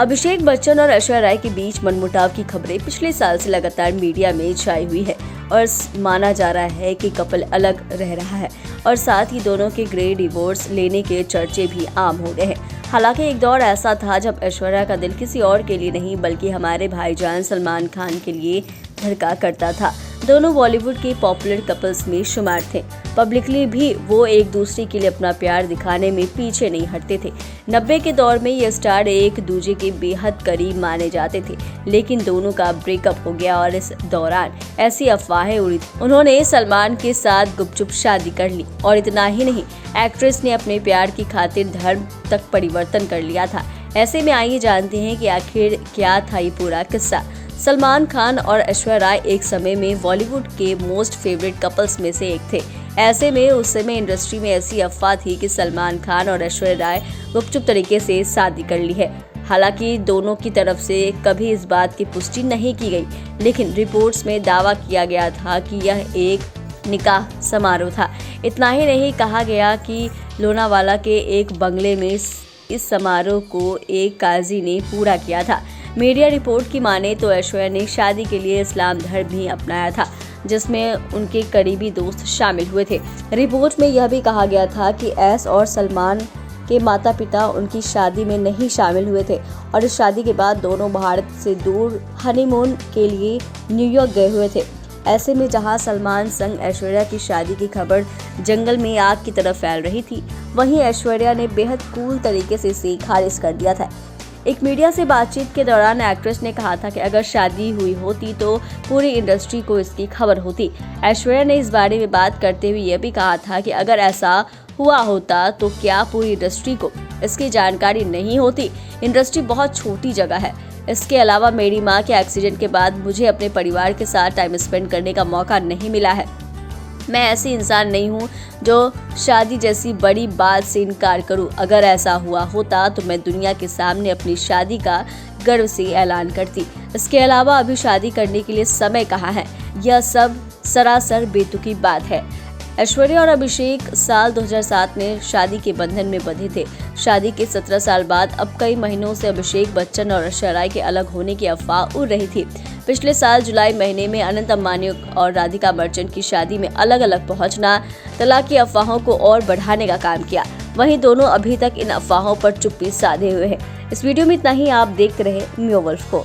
अभिषेक बच्चन और ऐश्वर्या राय के बीच मनमुटाव की खबरें पिछले साल से लगातार मीडिया में छाई हुई है और माना जा रहा है कि कपल अलग रह रहा है और साथ ही दोनों के ग्रे डिवोर्स लेने के चर्चे भी आम हो गए हैं। हालांकि एक दौर ऐसा था जब ऐश्वर्या का दिल किसी और के लिए नहीं बल्कि हमारे भाईजान सलमान खान के लिए धड़का करता था। दोनों बॉलीवुड के पॉपुलर कपल्स में शुमार थे। पब्लिकली भी वो एक दूसरे के लिए अपना प्यार दिखाने में पीछे नहीं हटते थे। 90 के दौर में ये स्टार एक दूसरे के बेहद करीब माने जाते थे, लेकिन दोनों का ब्रेकअप हो गया और इस दौरान ऐसी अफवाहें उड़ी थी उन्होंने सलमान के साथ गुपचुप शादी कर ली। और इतना ही नहीं, एक्ट्रेस ने अपने प्यार की खातिर धर्म तक परिवर्तन कर लिया था। ऐसे में आइए जानते हैं कि आखिर क्या था ये पूरा किस्सा। सलमान खान और ऐश्वर्या राय एक समय में बॉलीवुड के मोस्ट फेवरेट कपल्स में से एक थे। ऐसे में उस समय इंडस्ट्री में ऐसी अफवाह थी कि सलमान खान और ऐश्वर्या राय गुपचुप तरीके से शादी कर ली है। हालांकि दोनों की तरफ से कभी इस बात की पुष्टि नहीं की गई, लेकिन रिपोर्ट्स में दावा किया गया था कि यह एक निकाह समारोह था। इतना ही नहीं, कहा गया कि लोनावाला के एक बंगले में इस समारोह को एक काजी ने पूरा किया था। मीडिया रिपोर्ट की माने तो ऐश्वर्या ने शादी के लिए इस्लाम धर्म भी अपनाया था, जिसमें उनके करीबी दोस्त शामिल हुए थे। रिपोर्ट में यह भी कहा गया था कि ऐश और सलमान के माता पिता उनकी शादी में नहीं शामिल हुए थे और इस शादी के बाद दोनों भारत से दूर हनीमून के लिए न्यूयॉर्क गए हुए थे। ऐसे में जहां सलमान संग ऐश्वर्या की शादी की खबर जंगल में आग की तरह फैल रही थी, वहीं ऐश्वर्या ने बेहद कूल तरीके से इसे खारिज कर दिया था। एक मीडिया से बातचीत के दौरान एक्ट्रेस ने कहा था कि अगर शादी हुई होती तो पूरी इंडस्ट्री को इसकी खबर होती। ऐश्वर्या ने इस बारे में बात करते हुए यह भी कहा था कि अगर ऐसा हुआ होता तो क्या पूरी इंडस्ट्री को इसकी जानकारी नहीं होती। इंडस्ट्री बहुत छोटी जगह है। इसके अलावा मेरी मां के एक्सीडेंट के बाद मुझे अपने परिवार के साथ टाइम स्पेंड करने का मौका नहीं मिला है। मैं ऐसी इंसान नहीं हूँ जो शादी जैसी बड़ी बात से इनकार करूँ। अगर ऐसा हुआ होता तो मैं दुनिया के सामने अपनी शादी का गर्व से ऐलान करती। इसके अलावा अभी शादी करने के लिए समय कहाँ है, यह सब सरासर बेतुकी बात है। ऐश्वर्या और अभिषेक साल 2007 में शादी के बंधन में बंधे थे। शादी के 17 साल बाद अब कई महीनों से अभिषेक बच्चन और ऐश्वर्या राय के अलग होने की अफवाह उड़ रही थी। पिछले साल जुलाई महीने में अनंत अंबानी और राधिका मर्चेंट की शादी में अलग अलग पहुंचना तलाक की अफवाहों को और बढ़ाने का काम किया। वहीं दोनों अभी तक इन अफवाहों पर चुप्पी साधे हुए हैं। इस वीडियो में इतना ही। आप देखते रहे म्यो वुल्फ को।